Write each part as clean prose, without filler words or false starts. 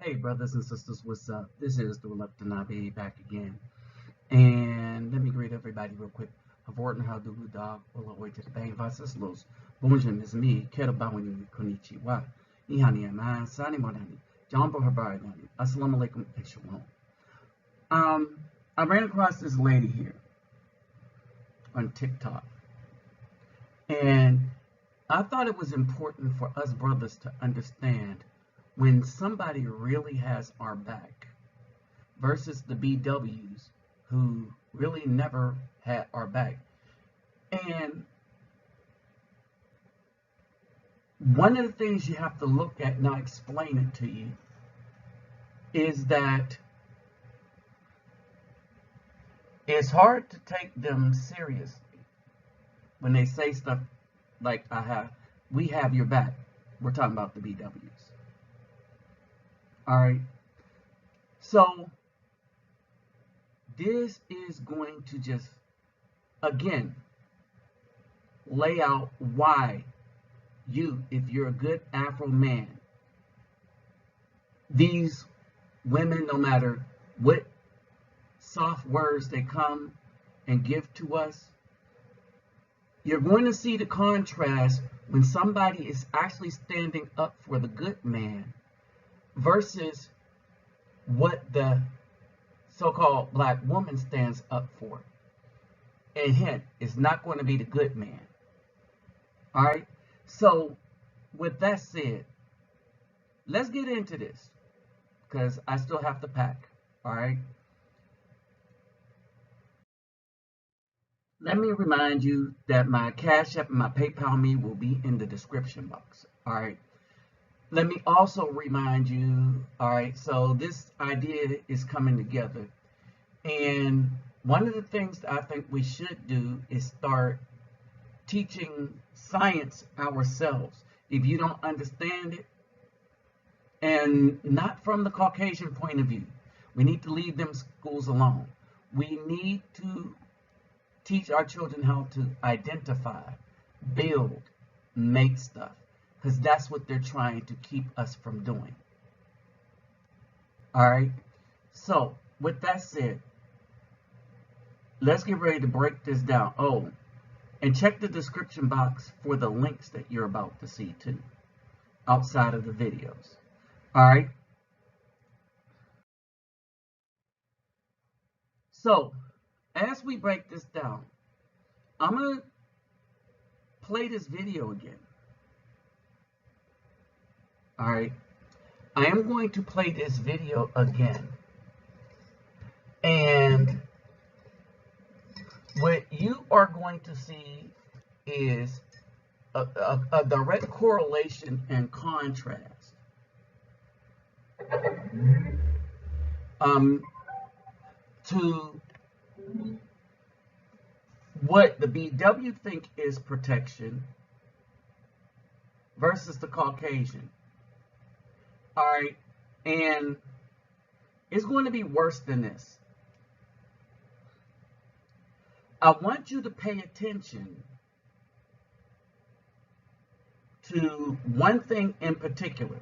Hey, brothers and sisters, what's up? This is the refugetemplenabi back again. And let me greet everybody real quick. Avorton how do dog all the way to the bang vases los. Bonjour, Miss me, Kerabawani Konichiwa. Ihani Ama, Sani Modani, Jambo Habarigani, Assalamu alaikum and shalom. I ran across this lady here on TikTok. And I thought it was important for us brothers to understand when somebody really has our back versus the BWs who really never had our back. And one of the things you have to look at, and I'll explain it to you, is that it's hard to take them seriously when they say stuff like we have your back. We're talking about the BWs. All right. So this is going to just, again, lay out why if you're a good Afro man, these women, no matter what soft words they come and give to us, you're going to see the contrast when somebody is actually standing up for the good man versus what the so-called black woman stands up for. And hint, it's not going to be the good man. All right? So, with that said, let's get into this because I still have to pack. All right? Let me remind you that my Cash App and my PayPal me will be in the description box. All right? Let me also remind you, all right, so this idea is coming together. And one of the things that I think we should do is start teaching science ourselves. If you don't understand it, and not from the Caucasian point of view, we need to leave them schools alone. We need to teach our children how to identify, build, make stuff. Because that's what they're trying to keep us from doing. All right. So with that said, let's get ready to break this down. Oh, and check the description box for the links that you're about to see too, outside of the videos. All right. So as we break this down, I'm going to play this video again. All right, I am going to play this video again. And what you are going to see is a direct correlation and contrast to what the BW think is protection versus the Caucasian. All right, and it's going to be worse than this. I want you to pay attention to one thing in particular,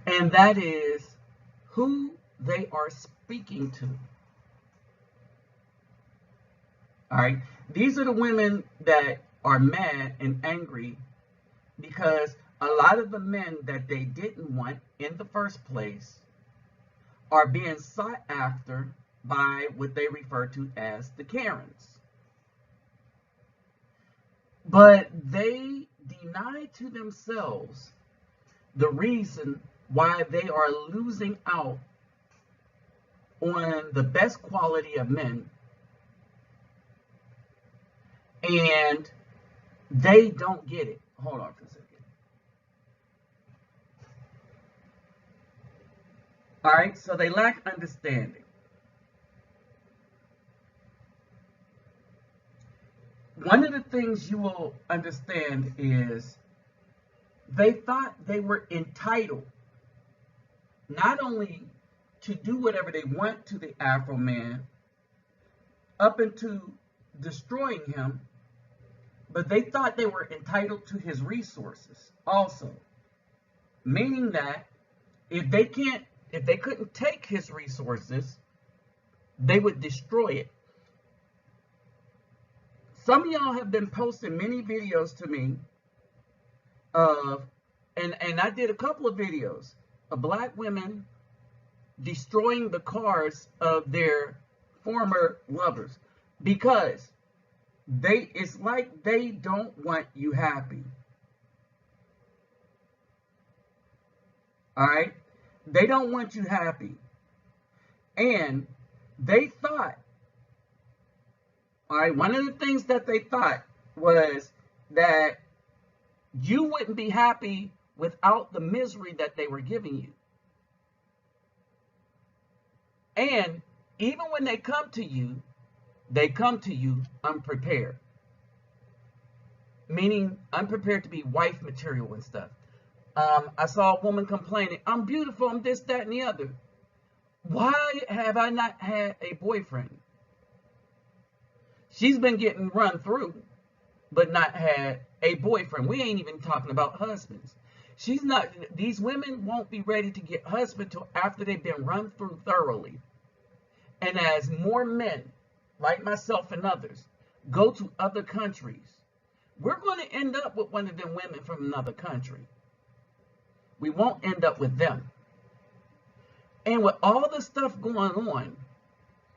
and that is who they are speaking to. All right, these are the women that are mad and angry because a lot of the men that they didn't want in the first place are being sought after by what they refer to as the Karens. But they deny to themselves the reason why they are losing out on the best quality of men, and they don't get it. Hold on for a second. All right, so they lack understanding. One of the things you will understand is they thought they were entitled not only to do whatever they want to the Afro man up into destroying him, but they thought they were entitled to his resources also, meaning that If they couldn't take his resources, they would destroy it. Some of y'all have been posting many videos to me of, and I did a couple of videos of black women destroying the cars of their former lovers because it's like they don't want you happy. All right? They don't want you happy. And they thought, all right, one of the things that they thought was that you wouldn't be happy without the misery that they were giving you. And even when they come to you unprepared. Meaning unprepared to be wife material and stuff. I saw a woman complaining, I'm beautiful, I'm this, that, and the other. Why have I not had a boyfriend? She's been getting run through, but not had a boyfriend. We ain't even talking about husbands. These women won't be ready to get husband till after they've been run through thoroughly. And as more men, like myself and others, go to other countries, we're going to end up with one of them women from another country. We won't end up with them. And with all the stuff going on,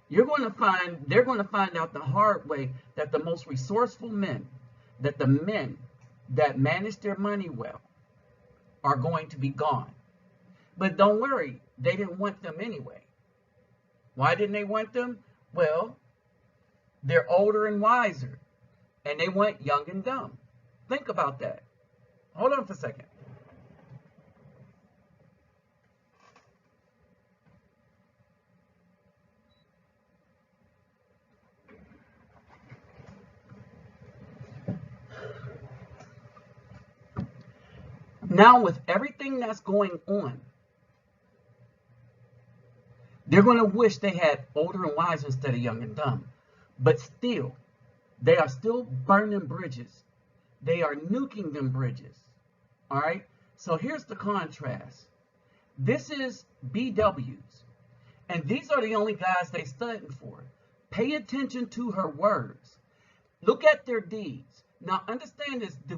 they're going to find out the hard way that the most resourceful men, that the men that manage their money well, are going to be gone. But don't worry, they didn't want them anyway. Why didn't they want them? Well, they're older and wiser, and they went young and dumb. Think about that. Hold on for a second. Now, with everything that's going on, they're going to wish they had older and wiser instead of young and dumb. But still, they are still burning bridges. They are nuking them bridges. All right? So here's the contrast. This is BWs. And these are the only guys they studying for. Pay attention to her words. Look at their deeds. Now, understand this. The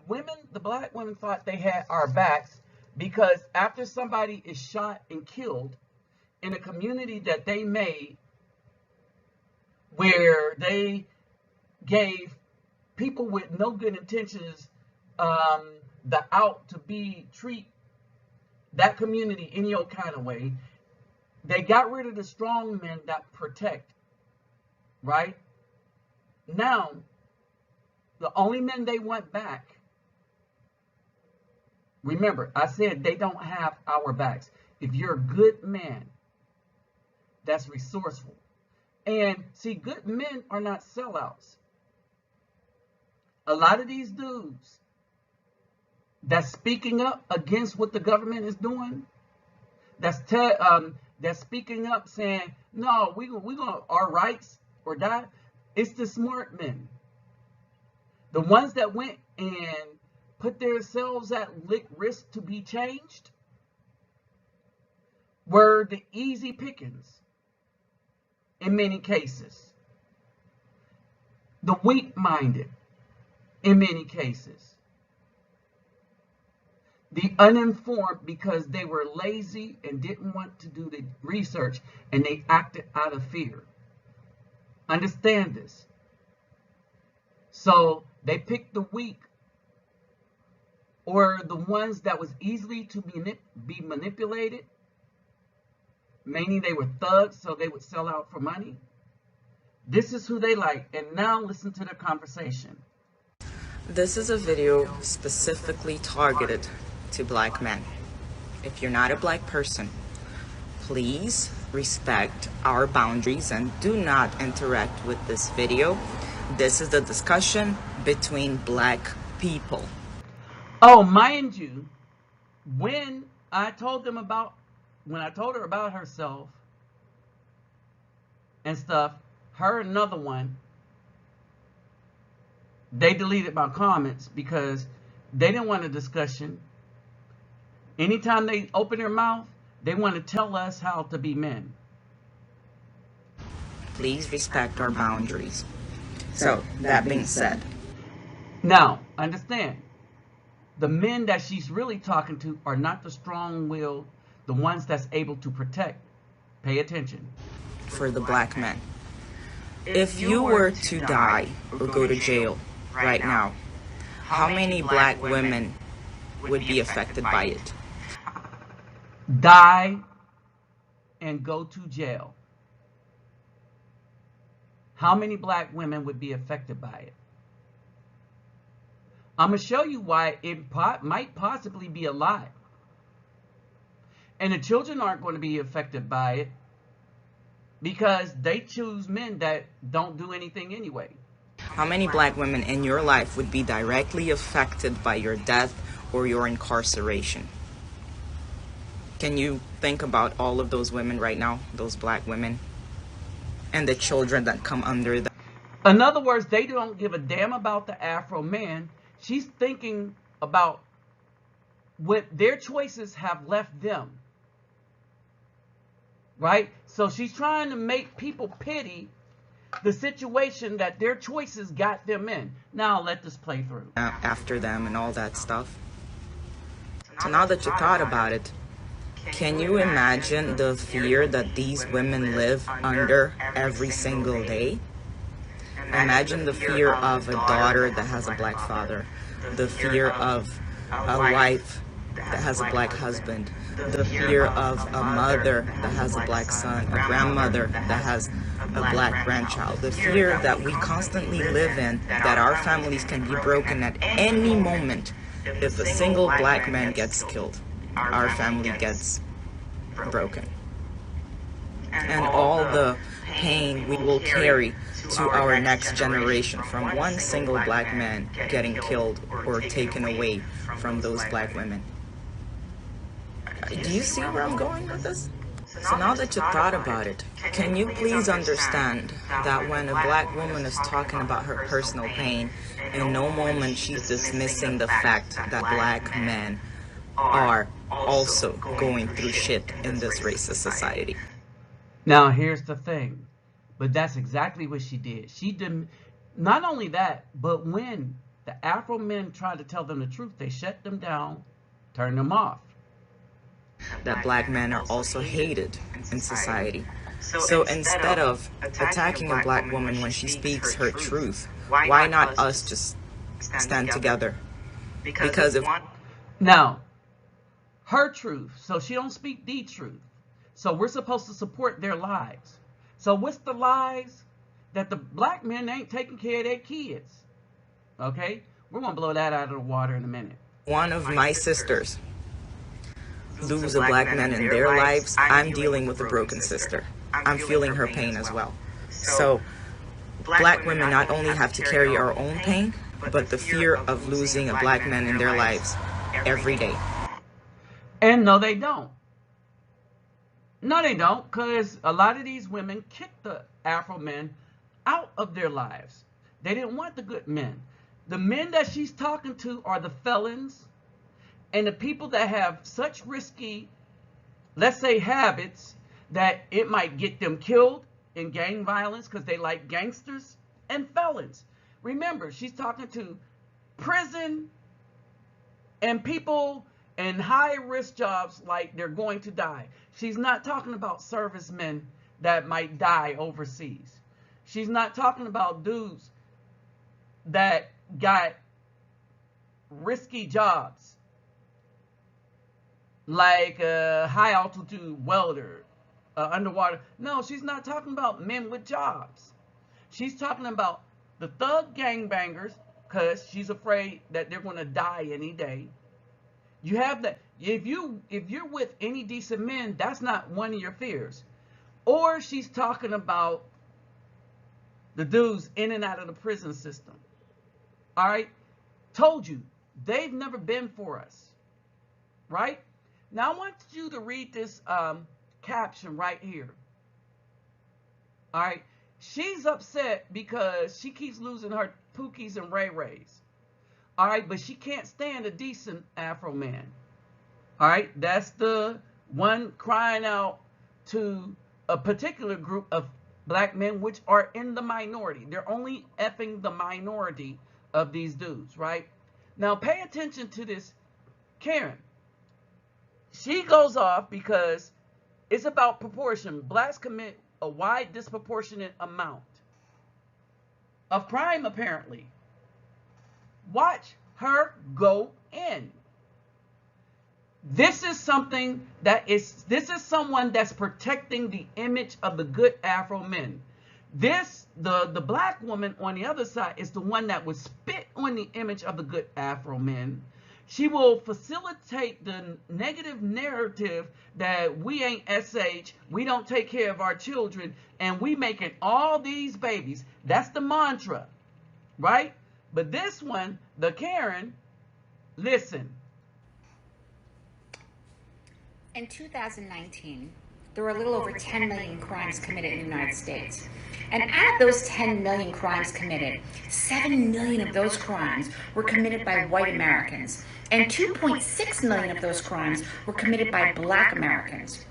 black women thought they had our backs because after somebody is shot and killed in a community that they made where they gave people with no good intentions the out to treat that community any old kind of way, they got rid of the strong men that protect, right? Now, the only men they want back, remember, I said they don't have our backs. If you're a good man, that's resourceful. And see, good men are not sellouts. A lot of these dudes that's speaking up against what the government is doing, that's speaking up saying, no, we gonna our rights or die, it's the smart men. The ones that went and put themselves at risk to be changed were the easy pickings in many cases. The weak-minded in many cases. The uninformed because they were lazy and didn't want to do the research and they acted out of fear. Understand this. So they picked the weak or the ones that was easily to be manipulated, meaning they were thugs, so they would sell out for money. This is who they like. And now listen to the conversation. This is a video specifically targeted to black men. If you're not a black person, please respect our boundaries and do not interact with this video. This is the discussion between black people. Oh, mind you, when I told her about herself and stuff, her and another one, they deleted my comments because they didn't want a discussion. Anytime they open their mouth, They want to tell us how to be men. Please respect our boundaries. So, that being said, Now, understand, the men that she's really talking to are not the strong-willed, the ones that's able to protect. Pay attention. for the black men, if you were to die or go to jail right now, how many black women would be affected by it? Die and go to jail. How many black women would be affected by it? I'm going to show you why it might possibly be a lie. And the children aren't going to be affected by it because they choose men that don't do anything anyway. How many black women in your life would be directly affected by your death or your incarceration? Can you think about all of those women right now, those black women, and the children that come under them? In other words, they don't give a damn about the Afro man. She's thinking about what their choices have left them. Right? So she's trying to make people pity the situation that their choices got them in. Now let this play through. After them and all that stuff. So now that you thought about it, can you imagine the fear that these women live under every single day? Imagine the fear of a daughter that has a black father, the fear of a wife that has a black husband, the fear of a mother that has a black son, a grandmother that has a black grandchild, the fear that we constantly live in, that our families can be broken at any moment. If a single black man gets killed, our family gets broken. And all the pain we will carry to our next generation from one single black man getting killed or taken away from those black women. Do you see where I'm going with this? So now that you thought about it, can you please understand that when a black woman is talking about her personal pain, in no moment she's dismissing the fact that black men are also going through shit in this racist society? Now here's the thing. But that's exactly what she did. She did not only that, but when the Afro men tried to tell them the truth, they shut them down, turned them off. That black men are also hated in society. So instead of attacking a black woman when she speaks her truth, why not us just stand together? Because if now, her truth, so she don't speak the truth. So we're supposed to support their lies. So what's the lies? That the black men ain't taking care of their kids. Okay? We're going to blow that out of the water in a minute. one of my sisters lose a black man in their lives, I'm dealing with a broken sister. I'm feeling her pain as well. So black women not only have to carry our own pain, but the fear of losing a black man in their lives every day. And no, they don't. No, they don't, because a lot of these women kicked the Afro men out of their lives. They didn't want the good men. The men that she's talking to are the felons and the people that have such risky, let's say, habits that it might get them killed in gang violence because they like gangsters and felons. Remember, she's talking to prison and people in high-risk jobs like they're going to die. She's not talking about servicemen that might die overseas. She's not talking about dudes that got risky jobs like a high-altitude welder, underwater. No, she's not talking about men with jobs. She's talking about the thug gangbangers because she's afraid that they're going to die any day. You have that. If you're with any decent men, that's not one of your fears. Or she's talking about the dudes in and out of the prison system. All right? Told you, they've never been for us. Right? Now I want you to read this caption right here. All right? She's upset because she keeps losing her Pookies and Ray Rays. All right, but she can't stand a decent Afro man. All right, that's the one crying out to a particular group of black men, which are in the minority. They're only effing the minority of these dudes, right? Now, pay attention to this Karen. She goes off because it's about proportion. Blacks commit a wide disproportionate amount of crime, apparently. Watch her go in. This is something this is someone that's protecting the image of the good Afro men. The black woman on the other side is the one that would spit on the image of the good Afro men. She will facilitate the negative narrative that we ain't SH, we don't take care of our children, and we making all these babies. That's the mantra, right? But this one, the Karen, listen. In 2019, there were a little over 10 million crimes committed in the United States. And out of those 10 million crimes committed, 7 million of those crimes were committed by white Americans, and 2.6 million of those crimes were committed by black Americans.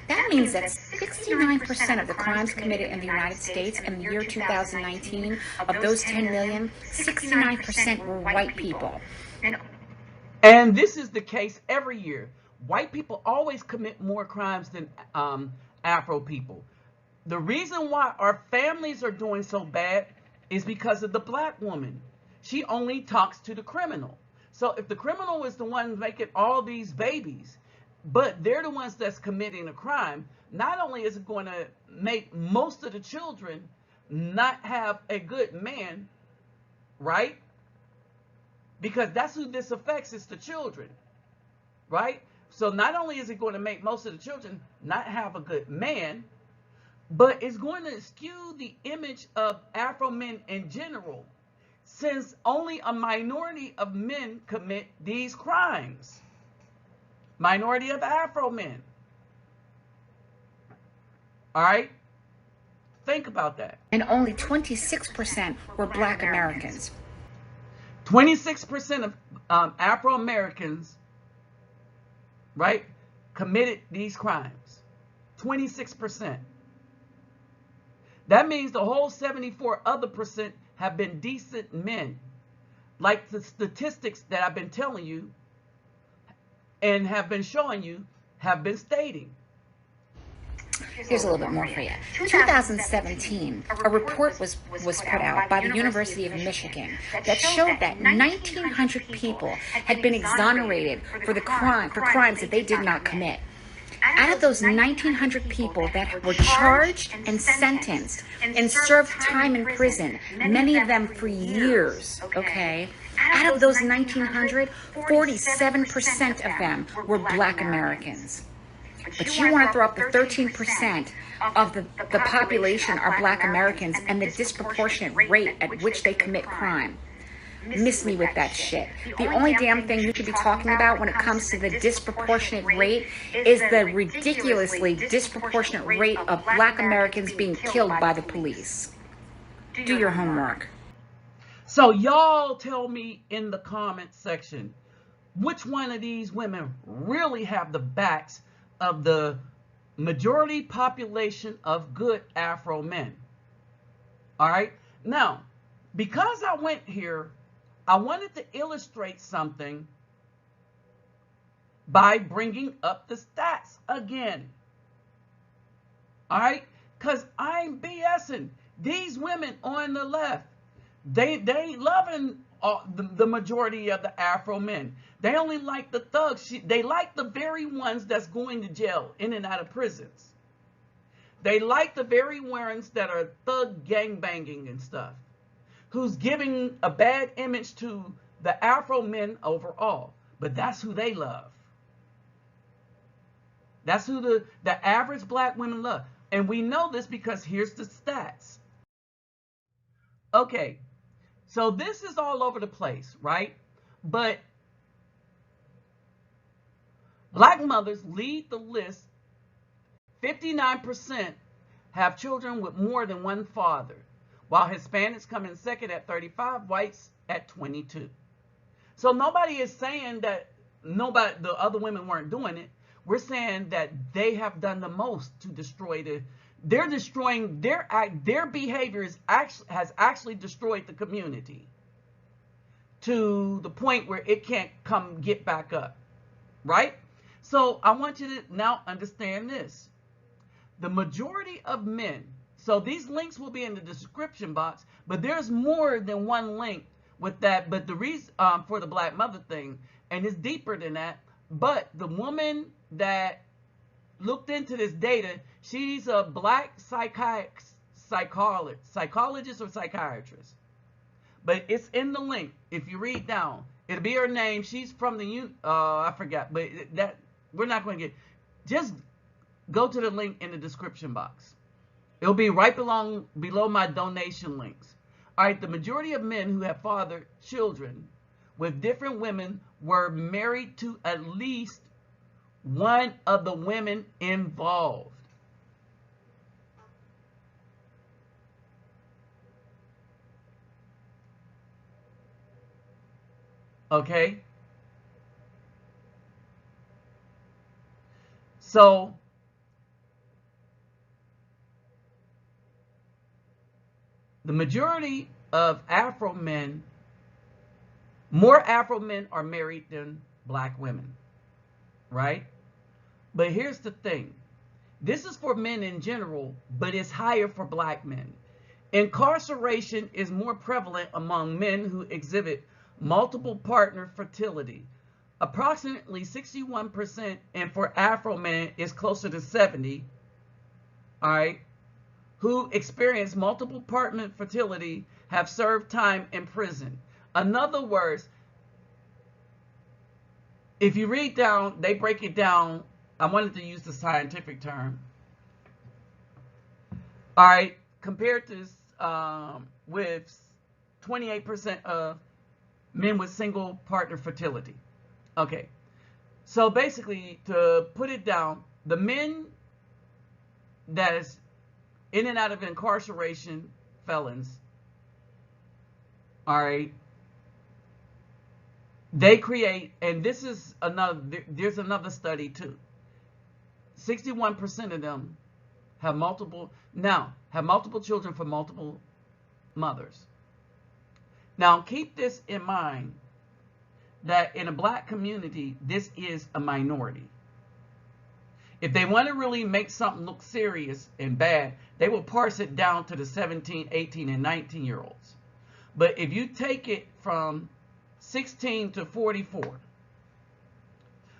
That means that 69% of the crimes committed in the United States in the year 2019, of those 10 million, 69% were white people. And this is the case every year. White people always commit more crimes than Afro people. The reason why our families are doing so bad is because of the black woman. She only talks to the criminal. So if the criminal is the one making all these babies, but they're the ones that's committing a crime, not only is it going to make most of the children not have a good man, right? Because that's who this affects, is the children, right? So not only is it going to make most of the children not have a good man, but it's going to skew the image of Afro men in general, since only a minority of men commit these crimes. Minority of Afro men. All right? Think about that. And only 26% were black Americans. 26% of Afro Americans, right, committed these crimes. 26%. That means the whole 74 other percent have been decent men, like the statistics that I've been telling you and have been showing you have been stating. Here's a little bit more for you. 2017, a report was put out by the University of Michigan that showed that 1,900 people had been exonerated for crimes that they did not commit. Out of those 1,900 people that were charged and sentenced and served time in prison, many of them for years, okay? Out of those 1,900, 47% of them were black Americans. But you want to throw up the 13% of the population are black Americans and the disproportionate rate at which they commit crime. Miss me with that shit. The only damn thing you should be talking about when it comes to the disproportionate rate is the ridiculously disproportionate rate of black Americans being killed by the police. Do your homework. So y'all tell me in the comment section, which one of these women really have the backs of the majority population of good Afro men? All right. Now, because I went here, I wanted to illustrate something by bringing up the stats again. All right. Because I'm BSing. These women on the left, they loving the majority of the Afro men. They only like the thugs. They like the very ones that's going to jail, in and out of prisons. They like the very ones that are thug gangbanging and stuff, who's giving a bad image to the Afro men overall. But that's who they love. That's who the average black women love. And we know this because here's the stats. Okay, so this is all over the place, right? But black mothers lead the list. 59% have children with more than one father, while Hispanics come in second at 35, whites at 22. So nobody is saying that the other women weren't doing it. we're saying that they have done the most to destroy they're destroying their behavior has actually destroyed the community to the point where it can't get back up, right? So I want you to now understand this. The majority of men, so these links will be in the description box, but there's more than one link with that. But the reason for the Black mother thing, and it's deeper than that, but the woman that looked into this data, she's a Black psychologist or psychiatrist. But it's in the link. If you read down, it'll be her name. She's from the I forgot, but that we're not going to get. Just go to the link in the description box. It'll be right below my donation links. All right, the majority of men who have fathered children with different women were married to at least one of the women involved. Okay? So, the majority of Afro men, more Afro men are married than Black women, right? But here's the thing. This is for men in general, but it's higher for Black men. Incarceration is more prevalent among men who exhibit multiple partner fertility, approximately 61%, and for Afro men is closer to 70%, all right, who experience multiple partner fertility have served time in prison. In other words, if you read down, they break it down. I wanted to use the scientific term. All right, compared to with 28% of men with single partner fertility. Okay, so basically, to put it down, the men that is in and out of incarceration, felons, all right, they create, and this is there's another study too, 61% of them have multiple children from multiple mothers. Now, keep this in mind that in a Black community, this is a minority. If they want to really make something look serious and bad, they will parse it down to the 17, 18, and 19-year-olds. But if you take it from 16 to 44,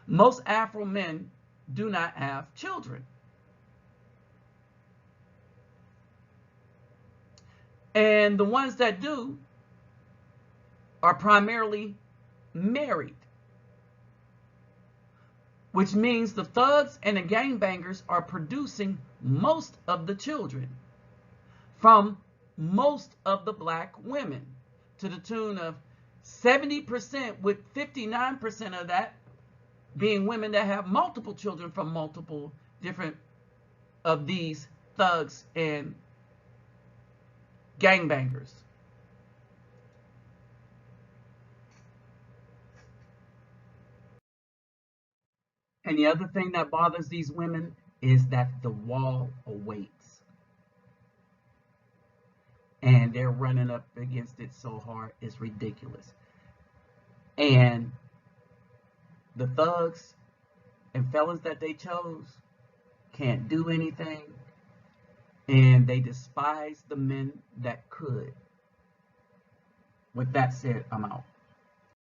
most Afro men do not have children. And the ones that do are primarily married, which means the thugs and the gangbangers are producing most of the children from most of the Black women, to the tune of 70%, with 59% of that being women that have multiple children from multiple different of these thugs and gangbangers. And the other thing that bothers these women is that the wall awaits. And they're running up against it so hard, it's ridiculous. And the thugs and fellas that they chose can't do anything. And they despise the men that could. With that said, I'm out.